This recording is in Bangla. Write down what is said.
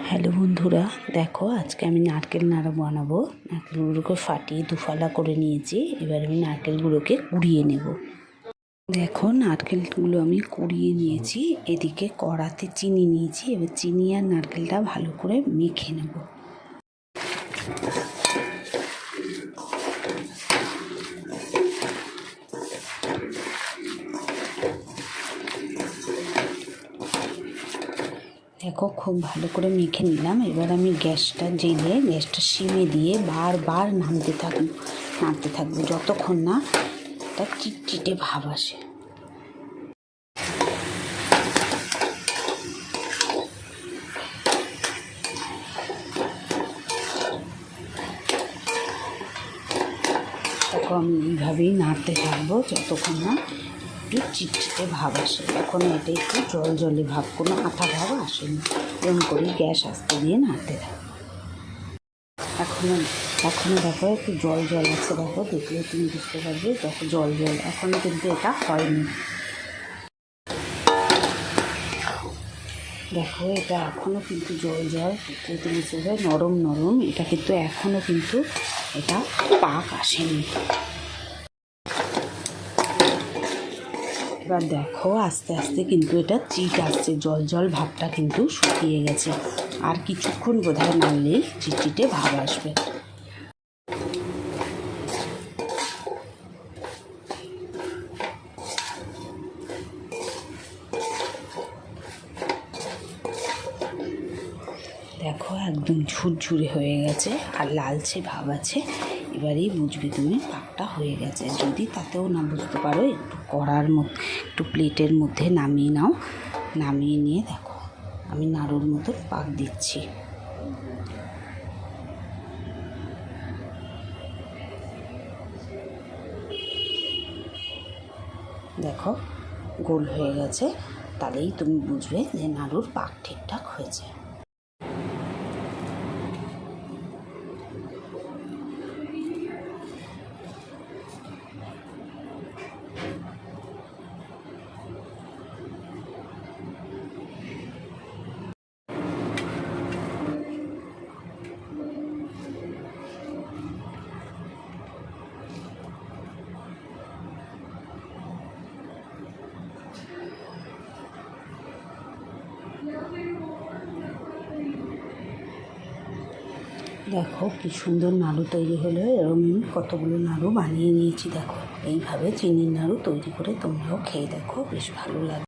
হ্যালো বন্ধুরা, দেখো আজকে আমি নারকেল নাড়ু বানাবো। নারকেলগুলোকে ফাটিয়ে দুফালা করে নিয়েছি। এবার আমি নারকেলগুলোকে কুড়িয়ে নেব। দেখো নারকেলগুলো আমি কুড়িয়ে নিয়েছি। এদিকে কড়াতে চিনি নিয়েছি। এবার চিনি আর নারকেলটা ভালো করে মেখে নেব। দেখো খুব ভালো করে মেখে নিলাম। এবার আমি গ্যাসটা জেলে গ্যাসটা সিমে দিয়ে বারবার নাড়তে থাকবো যতক্ষণ না একটা চিটচিটে ভাব আসে। দেখো আমি এইভাবেই নাড়তে থাকবো যতক্ষণ না একটু চিটচিটে ভাব আসে। এখন এটা একটু জল জলে ভাব, কোনো আঠা ভাব আসেনি। এরকম করে গ্যাস আস্তে দিয়ে নাড়তে থাকবো। এখনও দেখো একটু জল আছে। দেখো দেখলে তুমি বুঝতে পারবে দেখো জল এখনও কিন্তু এটা হয়নি। দেখো এটা এখনও কিন্তু জল দেখলে বুঝতে পারবে নরম। এটা কিন্তু এখনও কিন্তু এটা পাক আসেনি। এবার দেখো আস্তে আস্তে কিন্তু এটা চিট আসছে, জল ভাবটা কিন্তু শুকিয়ে গেছে। আর কিছুক্ষণ বোধহয় নাড়লেই চিটচিটে ভাব আসবে। দেখো একদম ঝুরঝুরে হয়ে গেছে আর লালচে ভাব আছে। এবারেই বুঝবে তুমি পাকটা হয়ে গেছে। যদি তাতেও না বুঝতে পারো একটু একটু প্লেটের মধ্যে নামিয়ে নাও। নামিয়ে নিয়ে দেখো আমি নাড়ুর মতো পাক দিচ্ছি। দেখো গোল হয়ে গেছে, তাহলেই তুমি বুঝবে যে নাড়ুর পাক ঠিকঠাক হয়েছে। দেখো কি সুন্দর নাড়ু তৈরি হলো। এরকম কতগুলো নাড়ু বানিয়ে নিয়েছি। দেখো এইভাবে চিনির নাড়ু তৈরি করে তোমরাও খেয়ে দেখো, বেশ ভালো লাগে।